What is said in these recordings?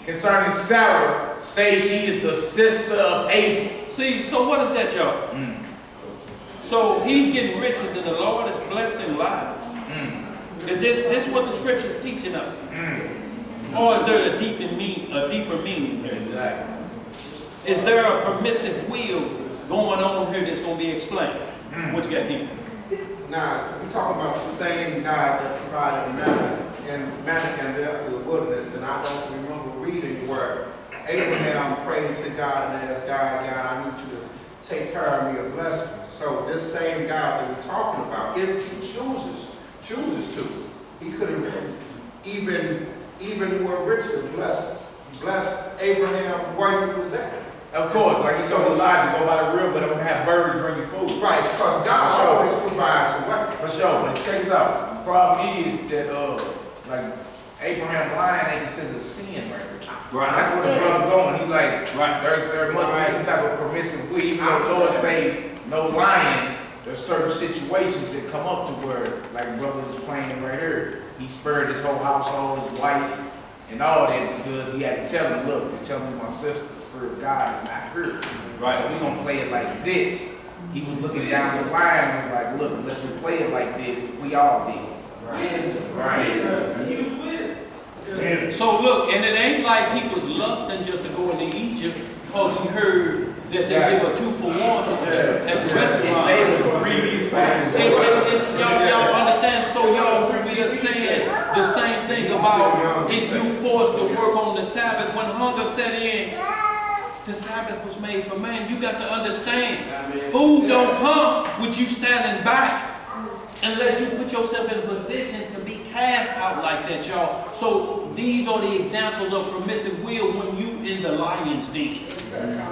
concerning Sarah, say she is the sister of Abel. See, so what is that, y'all? So he's getting riches and the Lord is blessing lives. Is this what the scripture is teaching us? Or is there a deeper meaning there? Exactly. Is there a permissive will going on here that's going to be explained? What you got, King? Now, we're talking about the same God that provided manna in the wilderness, and I don't remember reading where Abraham prayed to God and asked God, I need you to take care of me or bless me. So this same God that we're talking about, if he chooses to, he could have even more richly blessed Abraham where he was at. Of course, like you told Elijah, go by the river, let them have birds bring you food. Right, because God always provides a way. For sure, but check this out. The problem is that, like, Abraham lying ain't considered a sin right here. Right. That's where the brother going. He's like, there must be some type of permissive will. Even though the Lord say no lying, there's certain situations that come up to where, like brother is playing right here, he spared his whole household, his wife, and all that because he had to tell him, look, just tell me my sister. God is not here. Right. So we're going to play it like this. He was looking down the line and was like, look, let's play it like this. We all did. Right. He was with. So look, and it ain't like he was lusting just to go into Egypt because he heard that they give a 2-for-1 at the restaurant. It was a previous family. Y'all understand? So y'all really are saying the same thing about if you forced to work on the Sabbath when hunger set in. The Sabbath was made for man. You got to understand. Food don't come with you standing back unless you put yourself in a position to be cast out like that, y'all. So these are the examples of permissive will when you in the lion's den.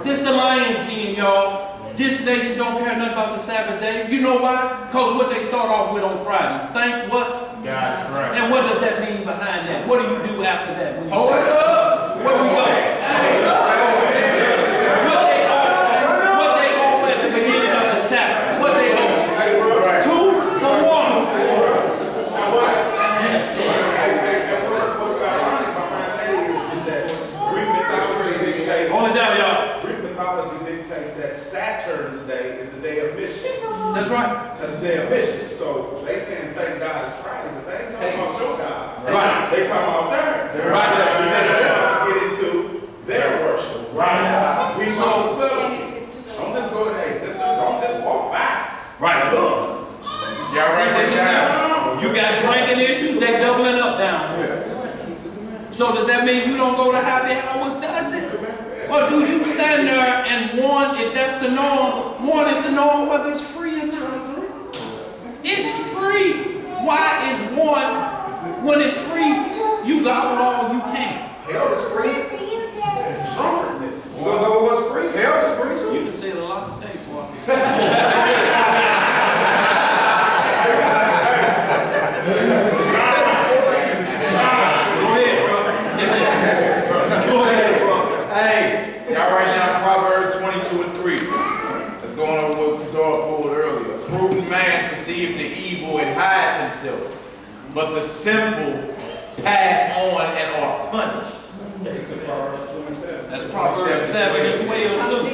This the lion's den, y'all. This nation don't care nothing about the Sabbath day. You know why? Because what they start off with on Friday. Thank what? God's right. And what does that mean behind that? What do you do after that? When you hold up. Where we go? Saturn's day is the day of mission. That's right. That's the day of mission. So they saying thank God it's Friday, but they ain't talking about your God. Right. They talking about theirs. Right. Because they want to get into their worship. Right. We saw the subtlety. Don't just go, hey, don't just walk by. Right. Look. Y'all write this down. You got drinking issues, they doubling up down here. So does that mean you don't go to happy hours, does it? Or do you stand there and one, if that's the norm, one is the norm whether it's free or not? It's free. Why is one, when it's free, you gobble all you can? Hell is free. Drunkenness. You don't know what's free? Hell is free too. You can say it a lot today, boy. Y'all write down Proverbs 22:3. That's going over what we pulled earlier. A prudent man perceives the evil and hides himself, but the simple pass on and are punished. That's Proverbs 7 as well too.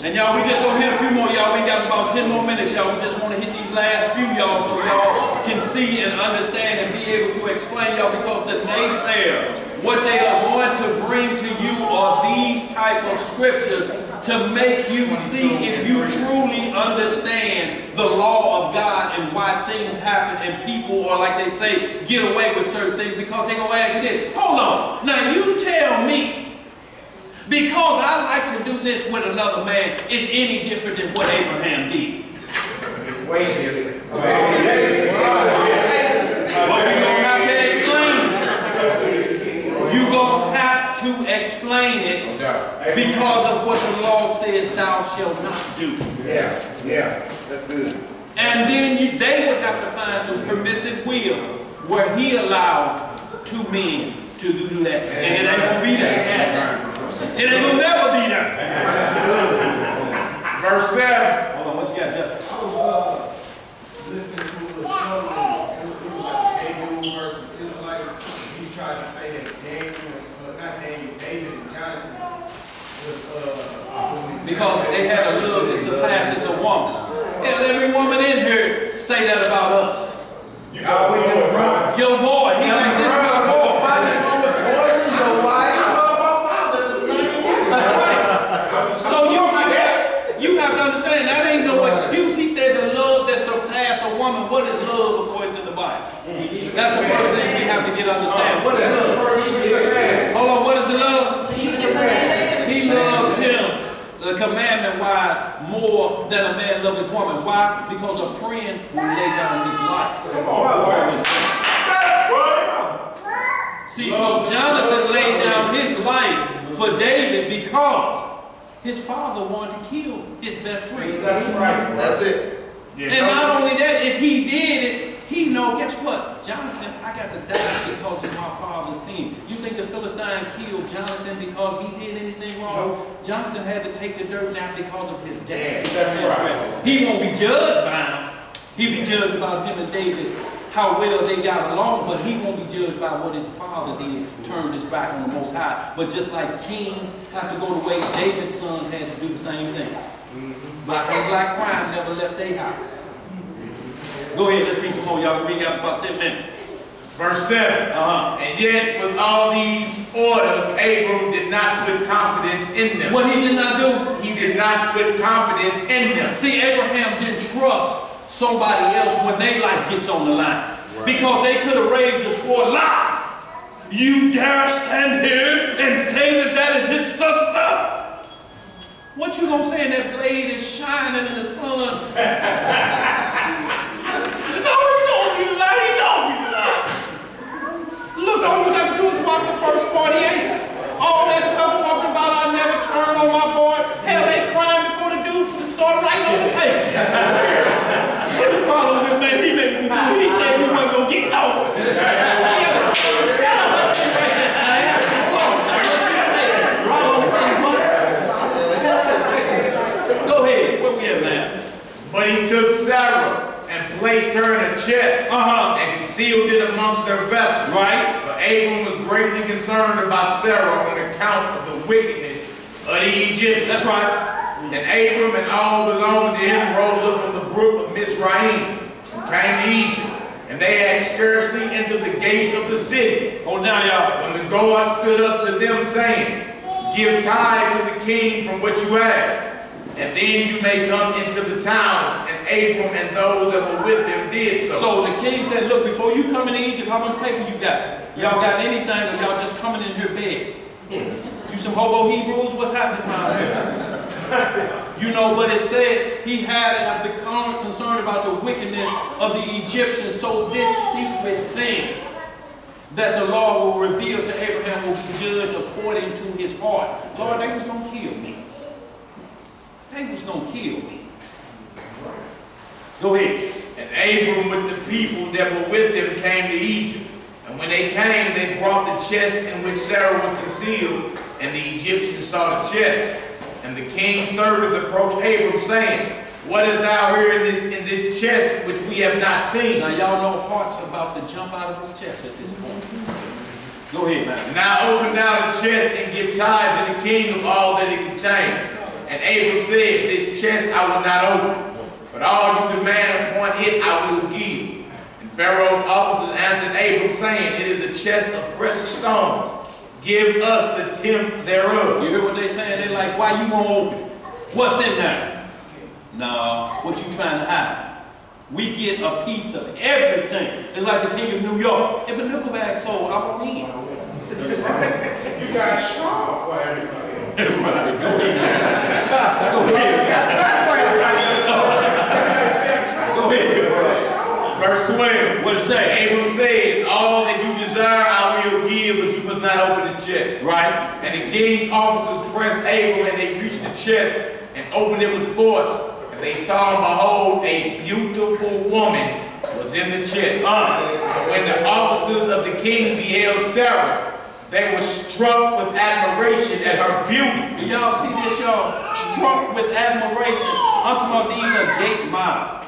And y'all, we just gonna hit a few more, y'all. We got about 10 more minutes, y'all. We just want to hit these last few, y'all, so y'all can see and understand and be able to explain, y'all, because the naysayer, what they are going to bring to you are these type of scriptures to make you see if you truly understand the law of God and why things happen and people, or like they say, get away with certain things because they're going to ask you this. Hold on. Now you tell me, because I like to do this with another man, is any different than what Abraham did? Way different. Well, you're going to have to explain it. You're going to have to explain it because of what the law says thou shalt not do. Yeah, that's good. And then they would have to find some permissive will where he allowed two men to do that. And it ain't going to be there. It ain't going to never be there. Verse 7. Hold on, what you got, Justin? I was listening to a show and it was like Daniel versus Israelites. He tried to say that Daniel, not Daniel, they had a love that surpasses a woman. And every woman in here say that about us. You got Your boy, he like this my boy. So you have to understand, that ain't no excuse. He said the love that surpasses a woman. What is love according to the Bible? That's the first thing we have to get understand. What is love? Hold on, what is the love? He loved him, the commandment-wise, more than a man loves his woman. Why? Because a friend will lay down his life for his friend. See, Jonathan laid down his life for David because his father wanted to kill his best friend. That's right. That's it. And not only that, if he did it, he know, guess what? Jonathan, I got to die because of my father's sin. You think the Philistine killed Jonathan because he did anything wrong? No. Jonathan had to take the dirt down because of his dad. That's right. He won't be judged by him. He'll be judged about him and David, how well they got along, but he won't be judged by what his father did, turned his back on the Most High. But just like kings have to go the way David's sons had to do the same thing. Black on black crime never left their house. Go ahead, let's read some more, y'all. We got about 10 minutes. Verse 7. And yet, with all these orders, Abram did not put confidence in them. What he did not do? He did not put confidence in them. See, Abraham didn't trust somebody else when their life gets on the line. Right. Because they could have raised the sword. Lie! You dare stand here and say that that is his sister? What you gonna say? That blade is shining in the sun. No, he told me to lie. He told me to lie. Look, all you got to do is watch the first 48. All that tough talking about I never turned on my boy. Hell, they crying before the dude started writing on the paper. What is wrong with him, man? He made me do it. He said we weren't going to get caught. Shut up. Go ahead. Where we at, man? But he took Sarah and placed her in a chest and concealed it amongst their vessels. Right. But Abram was greatly concerned about Sarah on account of the wickedness of the Egyptians. That's right. And Abram and all belonging to him rose up from the brook of Mizraim and came to Egypt. And they had scarcely entered the gates of the city. Hold down, y'all. When the guard stood up to them, saying, Give tithe to the king from what you have, and then you may come into the town. And Abram and those that were with him did so. So the king said, look, before you come into Egypt, how much paper you got? Y'all got anything, or y'all just coming in here big? You some hobo Hebrews? What's happening around here? You know, but it said he had become concerned about the wickedness of the Egyptians. So this secret thing that the Lord will reveal to Abraham will be judged according to his heart. Lord, they was going to kill me. They was going to kill me. Go ahead. And Abram with the people that were with him came to Egypt. And when they came, they brought the chest in which Sarah was concealed, and the Egyptians saw the chest. And the king's servants approached Abram, saying, What is thou here in this chest which we have not seen? Now y'all know heart's about to jump out of his chest at this point. Go ahead, man. Now open thou the chest and give tithe to the king of all that it contains. And Abram said, This chest I will not open, but all you demand upon it I will give. And Pharaoh's officers answered Abram, saying, It is a chest of precious stones. Give us the tenth thereof. You hear what they saying? They're like, why you won't open it? What's in there? No, what you trying to hide? We get a piece of everything. It's like the king of New York. If a nickel bag sold, I won't eat. That's right. You got sharp for everybody. Right. Go ahead. Go ahead, bro. Verse 12. What it say? Abram said, All that you desire I will give, but you must not open the chest. Right. And the king's officers pressed Abram, and they reached the chest and opened it with force. And they saw, and behold, a beautiful woman was in the chest. And when the officers of the king beheld Sarah, they were struck with admiration at her beauty. Y'all see this, y'all? Struck with admiration. I'm talking about these are gate mob.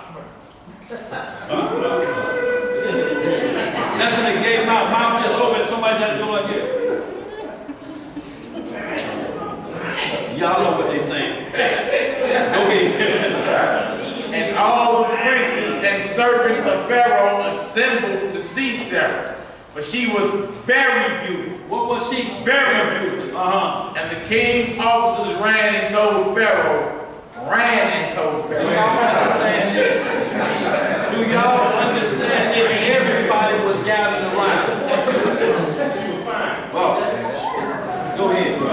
That's in the gate mouth. Mouth just open and somebody's had to go like this. Y'all know what they saying. servants of Pharaoh assembled to see Sarah, for she was very beautiful. What was she? Very beautiful. And the king's officers ran and told Pharaoh. Do y'all understand this? Do y'all understand this? Everybody was gathered around. She was fine. Well, go ahead, bro.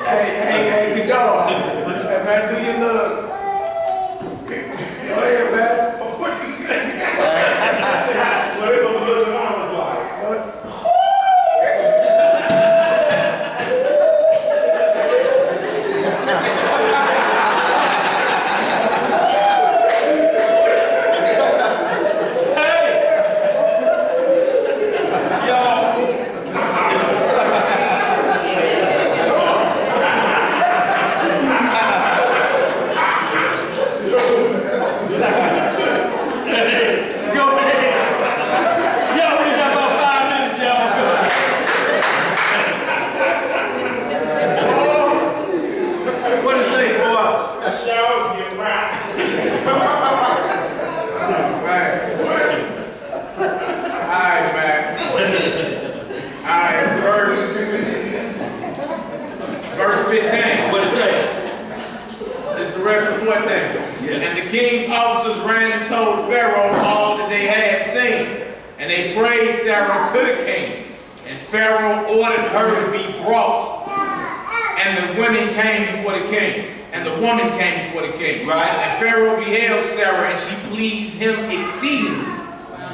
Hey, good dog. Man, do your look. Go ahead, man. What you say? What it was looking on was like. Verse 15. What it say? This is the rest of 14. Yeah. And the king's officers ran and told Pharaoh all that they had seen. And they praised Sarah to the king. And Pharaoh ordered her to be brought. And the women came before the king. And the woman came before the king. Right. And Pharaoh beheld Sarah, and she pleased him exceedingly.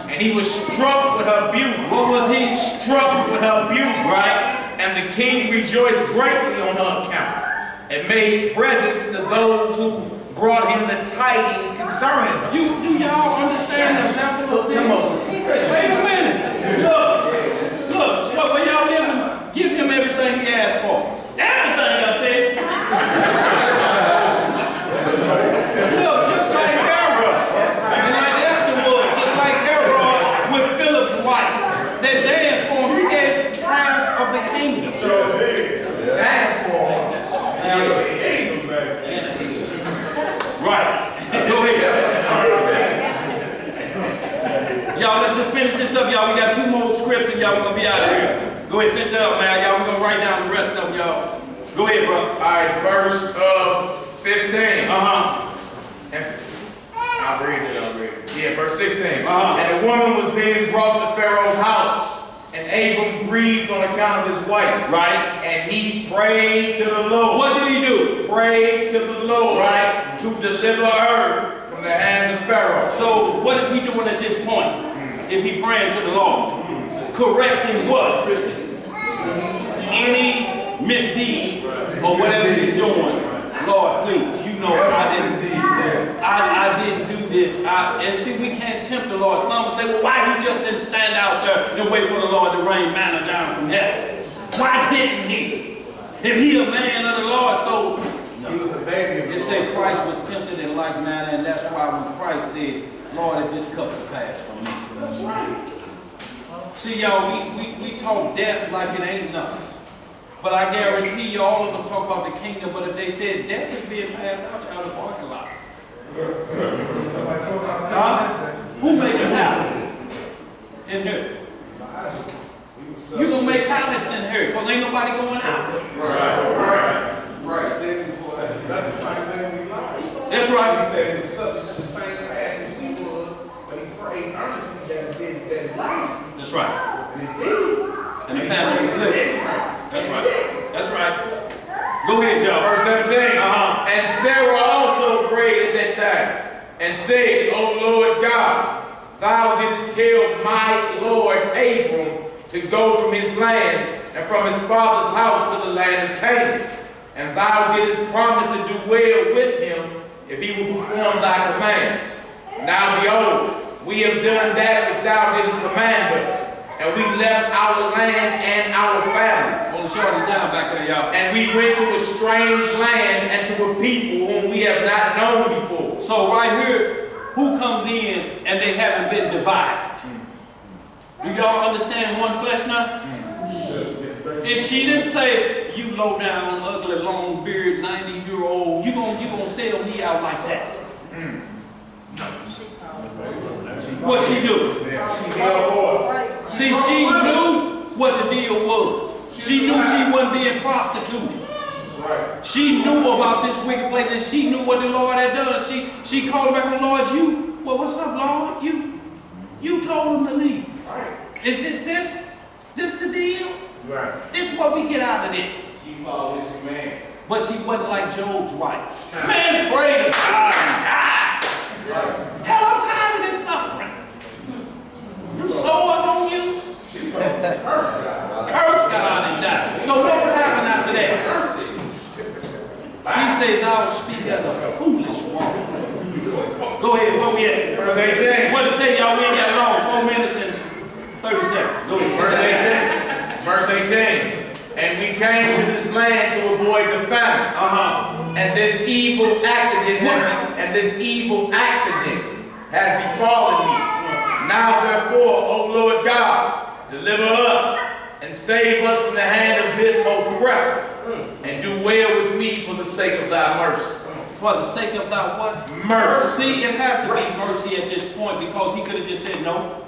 And he was struck with her beauty. What was he? Struck with her beauty. Right. And the king rejoiced greatly on her account, and made presents to those who brought him the tidings concerning her. Do y'all understand the level of this? Wait a minute. Look, what y'all give him everything he asked for. Everything I said. Look, just like Pharaoh, and like Esther was, just like Pharaoh with Philip's wife, that danced for him. He gave half of the kingdom. Sure did. Dance for him. Right. Go ahead. Y'all, let's just finish this up, y'all. We got 2 more scripts, and y'all, we're going to be out of here. Go ahead, finish that up, man. Y'all, we're going to write down the rest of them, y'all. Go ahead, bro. All right, verse 15. And I'll read it. Yeah, verse 16. And the woman was being brought to Pharaoh's house. And Abram grieved on account of his wife. Right. And he prayed to the Lord. What did he do? Prayed to the Lord. Right. To deliver her from the hands of Pharaoh. So what is he doing at this point? If he praying to the Lord? Correcting what? Any misdeed or whatever he's doing. Lord, please, you know I didn't do this. And see, we can't tempt the Lord. Some will say, well, why he just didn't stand out there and wait for the Lord to rain manna down from heaven? Why didn't he? If he a man of the Lord, so he was a baby. It said Christ was tempted in like manner, and that's why when Christ said, Lord, if this cup could pass from me. That's right. See, y'all, we talk death like it ain't nothing. But I guarantee you, all of us talk about the kingdom, but if they said death is being passed out, y'all in the parking lot. Who making habits in here? You gonna make habits in here, because ain't nobody going out. Right. That's the same thing we lied. That's right. He said he was subject to the same passions we was, but he prayed earnestly that it lied. That's right. And it did. And the family was living. That's right. That's right. Go ahead, Joe. Verse 17. And Sarah also prayed at that time and said, O Lord God, thou didst tell my Lord Abram to go from his land and from his father's house to the land of Canaan. And thou didst promise to do well with him if he would perform thy commands. Now behold, we have done that which thou didst command us. And we left our land and our families. Hold the shorties down back there, y'all. And we went to a strange land and to a people whom we have not known before. So right here, who comes in and they haven't been divided? Do y'all understand one flesh now? And she didn't say, you low down, ugly, long beard, 90-year-old, you gonna sell me out like that? What she do? See, she knew what the deal was. She knew she wasn't being prostituted. She knew about this wicked place, and she knew what the Lord had done. She called back on, Lord, well, what's up, Lord? You told him to leave. Is this the deal? Right. This is what we get out of this. She followed his command. But she wasn't like Job's wife. Man, pray to God and die. Hell, I'm tired of this suffering. You sores on you? She told him to curse God. Curse God and die. So what would happen after that? Curse it. He said, thou speak as a foolish woman. Go ahead, where we at? Verse 18. What to say, y'all? We ain't got long. 4 minutes and 30 seconds. Go ahead. Verse 18. And we came to this land to avoid the famine. And this evil accident has befallen me. Now therefore, O Lord God, deliver us and save us from the hand of this oppressor, and do well with me for the sake of thy mercy. For the sake of thy what? Mercy. See, it has to be mercy at this point, because he could have just said no.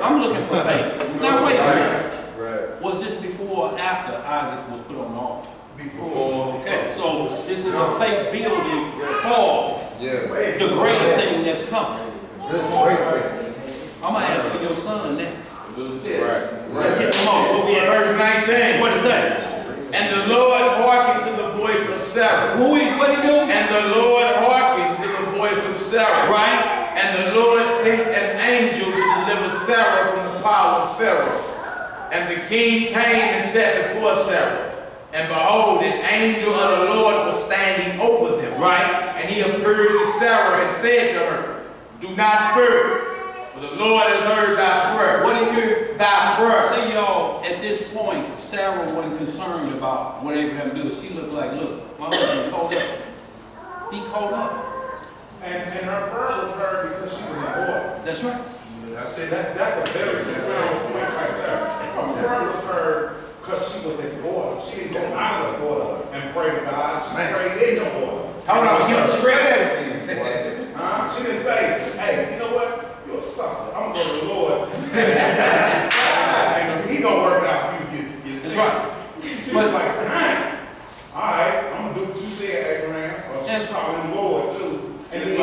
I'm looking for faith. Now wait a minute. Was this before or after Isaac was put on the altar? Before. Okay, so this is a faith building for the greater thing that's coming. I'm going to ask for your son next. Let's get some more. What we at? Verse 19. What it say? And the Lord hearkened to the voice of Sarah. What he do? And the Lord hearkened to the voice of Sarah. Right. And the Lord sent an angel to deliver Sarah from the power of Pharaoh. And the king came and sat before Sarah. And behold, an angel of the Lord was standing over them. Right. And he appeared to Sarah and said to her, do not fear, for the Lord has heard thy prayer. What did you hear? Thy prayer. See, y'all, at this point, Sarah wasn't concerned about what Abraham did. She looked like, look, my husband called up. He called up. And her prayer was heard because she was a boy. That's right. That's a very profound point right there. Her prayer was heard because she was a daughter. She didn't go out of the daughter and pray to God. She prayed in the daughter. Hold on, you tricked. She didn't say, hey, you know what? You're a sucker. I'm going to go to the Lord. And he going to work it out. You see. Right. She was like, dang. All right, I'm going to do what you said, Abraham. Well, she's calling the Lord, too. And then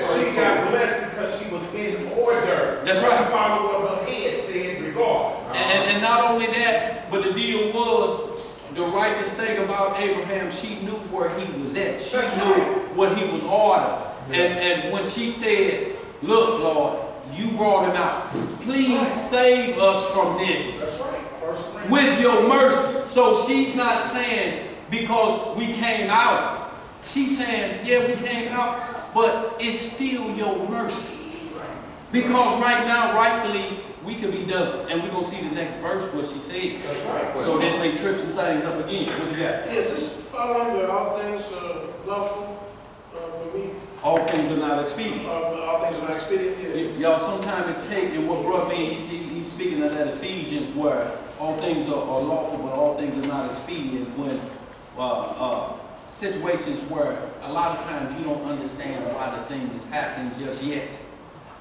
she got blessed because she was in order. That's right. She followed what her head said regardless. And not only that, but the deal was, the righteous thing about Abraham, she knew where he was at. She knew what he was ordered. And when she said, look, Lord, you brought him out. Please save us from this. That's right. With your mercy. So she's not saying because we came out. She's saying, yeah, we came out, but it's still your mercy. Because right now, rightfully, we could be done. And we're going to see the next verse, what she said. That's right. So this may trip some things up again. What you got? Is this following with all things lawful for me? All things are not expedient. All things are not expedient? Yeah. Y'all, sometimes it takes, and what brought me, he's speaking of that Ephesians, where all things are lawful, but all things are not expedient, when situations where a lot of times you don't understand why the thing is happening just yet,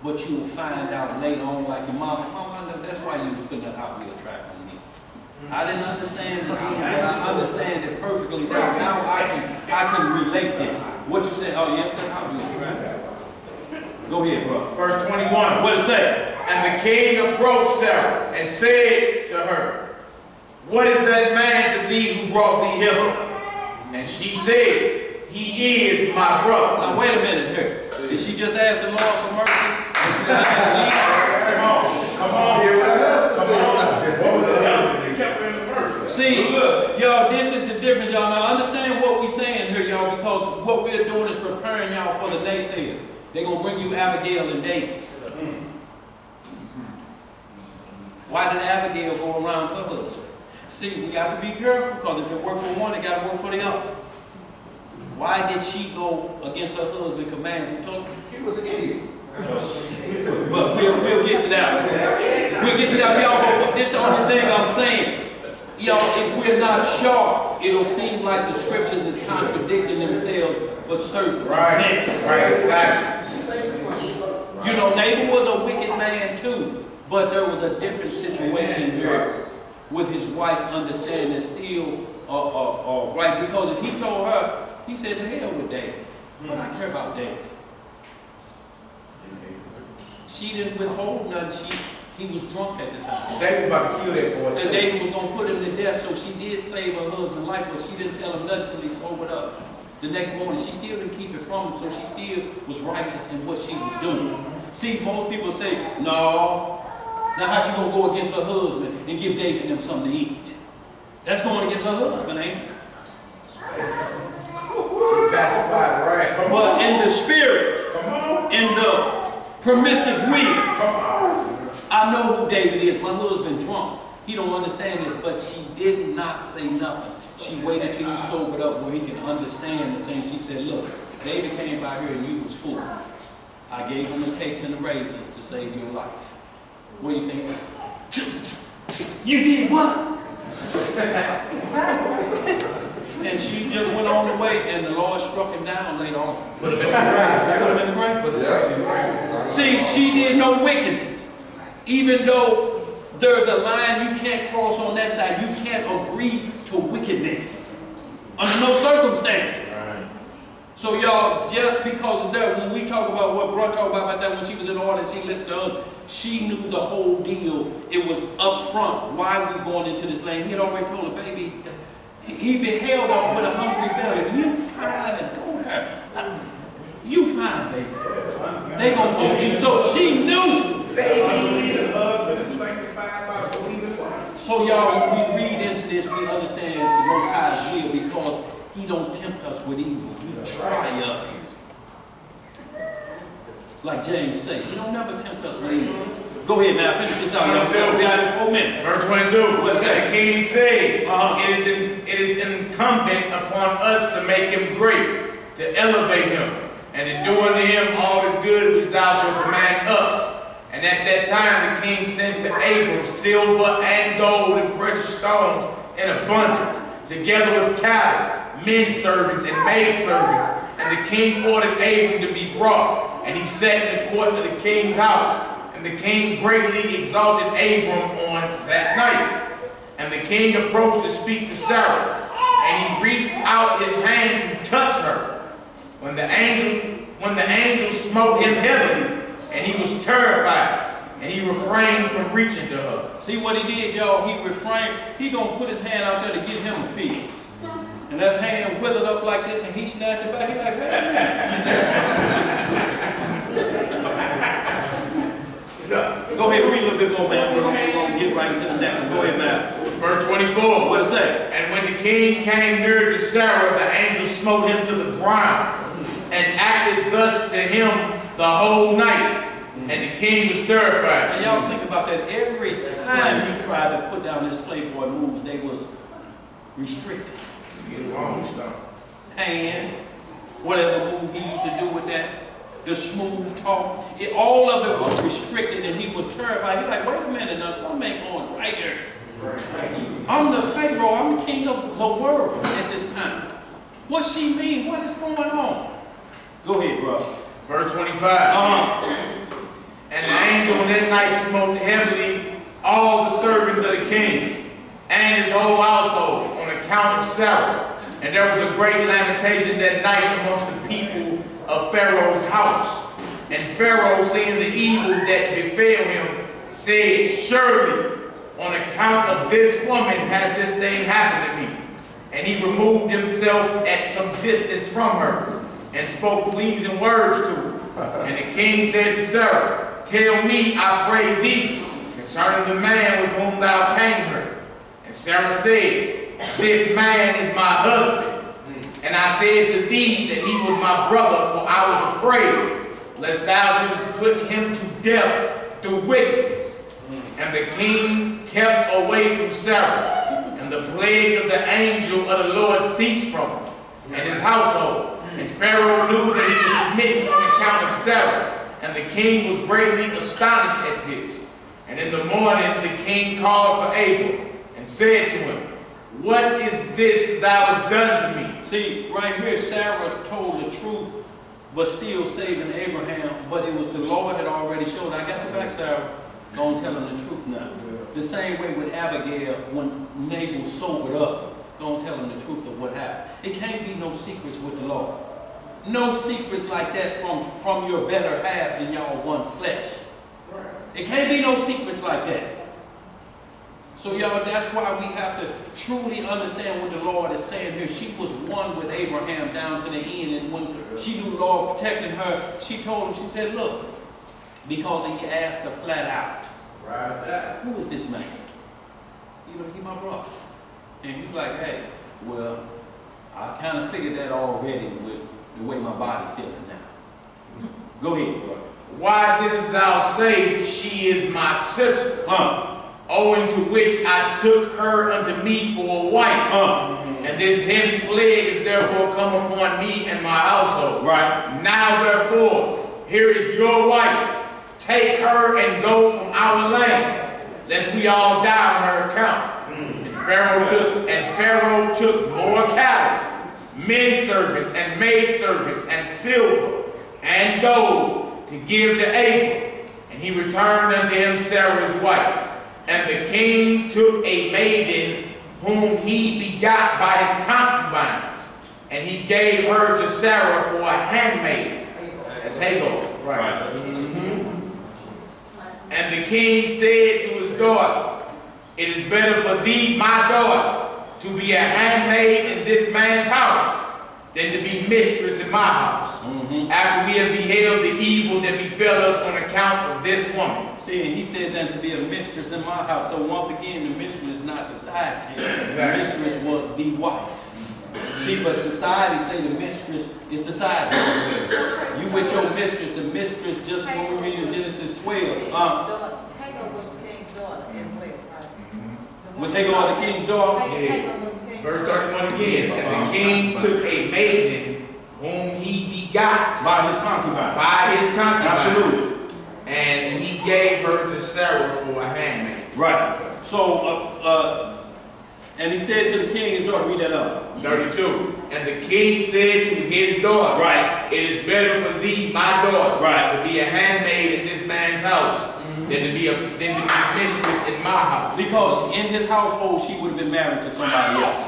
but you will find out later on, like your mom, I know that's why you was putting that hot wheel track on me. I didn't understand it, but I understand it perfectly now. Now I can relate this. What you say? Oh, yeah, that hot wheel track. Go ahead, bro. Verse 21. What it say? And the king approached Sarah and said to her, what is that man to thee who brought thee hither? And she said, he is my brother. Now wait a minute here. Did she just ask the Lord for mercy? Come on. They kept her in the mercy. See, y'all, this is the difference, y'all. Now understand what we're saying here, y'all, because what we're doing is preparing y'all for the naysayers. They're going to bring you Abigail and David. Why did Abigail go around her husband? See, we got to be careful, because if it worked for one, it got to work for the other. Why did she go against her husband's commands? We told her. He was an idiot. But we'll get to that. We'll get to that, y'all. But this is the only thing I'm saying. Y'all, if we're not sharp, it'll seem like the scriptures is contradicting themselves for certain events. Right, exactly. You know, Nabal was a wicked man too, but there was a different situation here with his wife understanding still right, because if he told her, he said, to hell with David. But I care about David. She didn't withhold nothing. He was drunk at the time. David about to kill that boy. And David was going to put him to death, so she did save her husband's life, but she didn't tell him nothing until he sobered up. The next morning, she still didn't keep it from him, so she still was righteous in what she was doing. See, most people say, no. Now how's she going to go against her husband and give David them something to eat? That's going against her husband, ain't it? Pacified, right? But in the spirit, in the permissive will, I know who David is. My husband drunk. He don't understand this, but she did not say nothing. She waited till he sobered up where he can understand the things. She said, look, David came by here and you was full. I gave him the cakes and the raisins to save your life. What do you think? You did what? And she just went on the way, and the Lord struck him down later on. Put him in the grave. See, she did no wickedness. Even though there's a line you can't cross on that side, you can't agree to wickedness under no circumstances. So y'all, just because of that, when we talk about what Brit talked about that when she was in order, she listened to us, she knew the whole deal. It was up front. Why are we going into this lane? He had already told her, baby, he beheld her with a hungry belly. You fine as gold hair. You fine, baby. They gonna want you. So she knew, baby. So y'all, when we read into this, we understand the Most High's will, because he don't tempt us with evil. He try us. Like James said, he don't never tempt us with evil. Go ahead, man. Finish this out. We got it in 4 minutes. Verse 22. What's that? The king said, it is incumbent upon us to make him great, to elevate him, and to do unto him all the good which thou shalt command us. And at that time the king sent to Abram silver and gold and precious stones in abundance, together with cattle, men servants, and maid servants. And the king ordered Abram to be brought, and he sat in the court of the king's house. And the king greatly exalted Abram on that night. And the king approached to speak to Sarah, and he reached out his hand to touch her. When the angel smote him heavily, and he was terrified, and he refrained from reaching to her. See what he did, y'all? He refrained. He gonna put his hand out there to get him a feel. And that hand withered up like this, and he snatched it back. He like, Go ahead, read a little bit more, man. We're gonna get right into the next one. Go ahead, man. Verse 24. What it say? And when the king came near to Sarah, the angel smote him to the ground, and acted thus to him the whole night. And the king was terrified. And y'all think about that. Every time he tried to put down his playboy moves, they was restricted. Hand, whatever move he used to do with that, the smooth talk, all of it was restricted, and he was terrified. He's like, wait a minute, now something ain't going right here. I'm the Pharaoh, I'm the king of the world at this time. What she mean? What is going on? Go ahead, bro. Verse 25. And the angel that night smote heavily all the servants of the king and his whole household on account of Sarah. And there was a great lamentation that night amongst the people of Pharaoh's house. And Pharaoh, seeing the evil that befell him, said, surely on account of this woman has this thing happened to me. And he removed himself at some distance from her and spoke pleasing words to her. And the king said to Sarah, tell me, I pray thee, concerning the man with whom thou came here. And Sarah said, this man is my husband. And I said to thee that he was my brother, for I was afraid, lest thou shouldst put him to death through wickedness. And the king kept away from Sarah, and the plagues of the angel of the Lord ceased from him and his household. And Pharaoh knew that he was smitten on account of Sarah, and the king was greatly astonished at this. And in the morning the king called for Abram and said to him, what is this thou hast done to me? See, right here, Sarah told the truth, but still saving Abraham, but it was the Lord had already showed. I got your back, Sarah. Don't tell him the truth now. The same way with Abigail when Nabal sobered up. Don't tell him the truth of what happened. It can't be no secrets with the Lord. No secrets like that from your better half and y'all one flesh. It can't be no secrets like that. So y'all, that's why we have to truly understand what the Lord is saying here. She was one with Abraham down to the end, and when she knew the Lord protecting her, she told him, she said, look, because he asked her flat out, who is this man? You know, he's my brother. And he's like, hey, well, I kind of figured that already with the way my body feeling now. Go ahead, brother. Why didst thou say she is my sister? Owing to which I took her unto me for a wife. And this heavy plague is therefore come upon me and my household. Right. Now therefore, here is your wife. Take her and go from our land, lest we all die on her account. And Pharaoh took more cattle, men servants and maid servants, and silver and gold to give to Abram. And he returned unto him Sarah's wife. And the king took a maiden whom he begot by his concubines, and he gave her to Sarah for a handmaid. That's Hagar. Right. And the king said to his daughter, it is better for thee, my daughter, to be a handmaid in this man's house than to be mistress in my house, after we have beheld the evil that befell us on account of this woman. See, and he said then to be a mistress in my house. So once again, the mistress is not the side chick. The mistress was the wife. See, but society say the mistress is the side chick. You with your mistress, the mistress, just when we read in Genesis 12. Hagar was the king's daughter as well, right? Was Hagar the king's daughter? Hagar was the king's Verse 31 again. And the king took a maiden whom he begot By his concubine. by his concubine. Absolutely. And he gave her to Sarah for a handmaid. Right. So, and he said to the king, his daughter, read that up. 32. And the king said to his daughter, Right. it is better for thee, my daughter, Right. to be a handmaid in this man's house than to be mistress in my house. Because in his household, she would have been married to somebody else.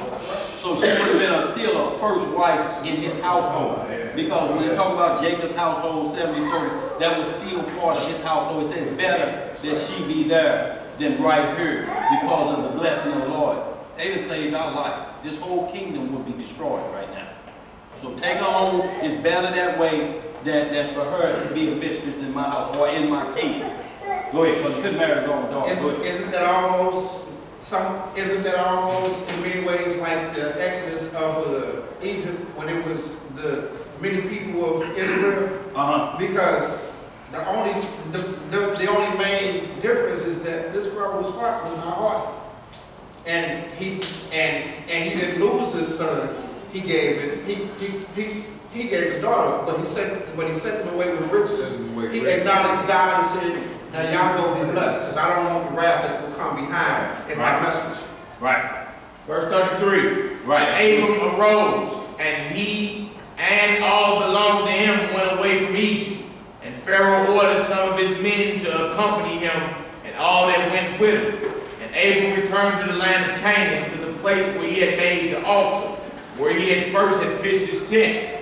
So she would have been still a first wife in his household. Because when you talk about Jacob's household, 70 servants, that was still part of his household. It said better that she be there than right here because of the blessing of the Lord. They would saved our life. This whole kingdom would be destroyed right now. So take her home. It's better that way than for her to be a mistress in my house or in my kingdom. Go ahead, because you couldn't marry his own daughter. Isn't that almost in many ways like the Exodus of Egypt when it was the many people of Israel? Because the only main difference is that this Pharaoh's heart was not hard, and he didn't lose his son. He gave it. He gave his daughter, but he sent him away with riches. He acknowledged God and said, now y'all go be blessed, because I don't want the wrath that's going to come behind if I mess with you. Right. Verse 33. Right. And Abram arose, and he and all belonging to him went away from Egypt. And Pharaoh ordered some of his men to accompany him, and all that went with him. And Abram returned to the land of Canaan, to the place where he had made the altar, where he had first pitched his tent.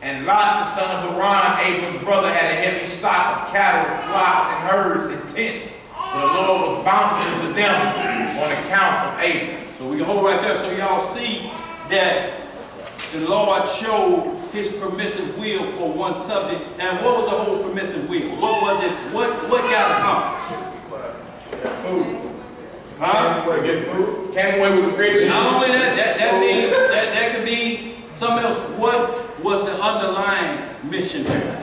And Lot, the son of Haran, Abram's brother, had a heavy stock of cattle, flocks, and herds, and tents. For the Lord was bountiful to them on account of Abram. So we can hold right there so y'all see that the Lord showed his permissive will for one subject. And what was the whole permissive will? What was it? What got accomplished? Food. Huh? Get food. Came away with the riches. Not only that means that could be something else. What was the underlying mission here?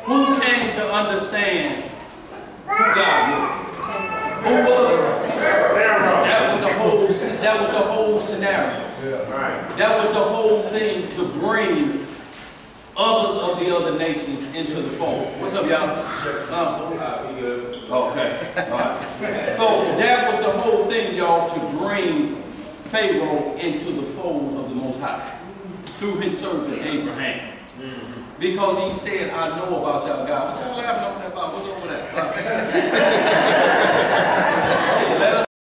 Who came to understand who God was? Who was it? That was the whole scenario. That was the whole thing to bring others of the other nations into the fold. What's up, y'all? Okay. All right. So that was the whole thing, y'all, to bring Pharaoh into the fold of the Most High through his servant Abraham. Because he said, I know about y'all God. What y'all laughing